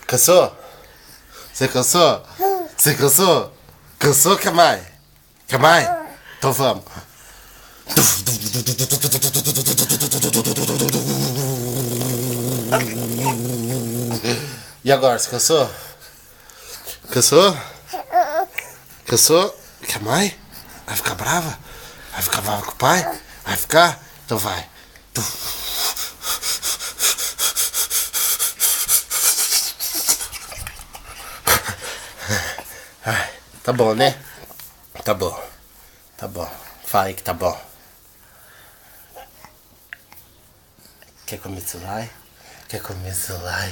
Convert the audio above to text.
Cansou? Você cansou? Você cansou? Cansou, quer mais? Quer mais? Então vamos. E agora, você cansou? Cansou? Cansou? Quer mais? Vai ficar brava? Vai ficar brava com o pai? Vai ficar? Então vai. Tá bom, né? Tá bom. Tá bom. Fala aí que tá bom. Quer comer celular? Quer comer celular?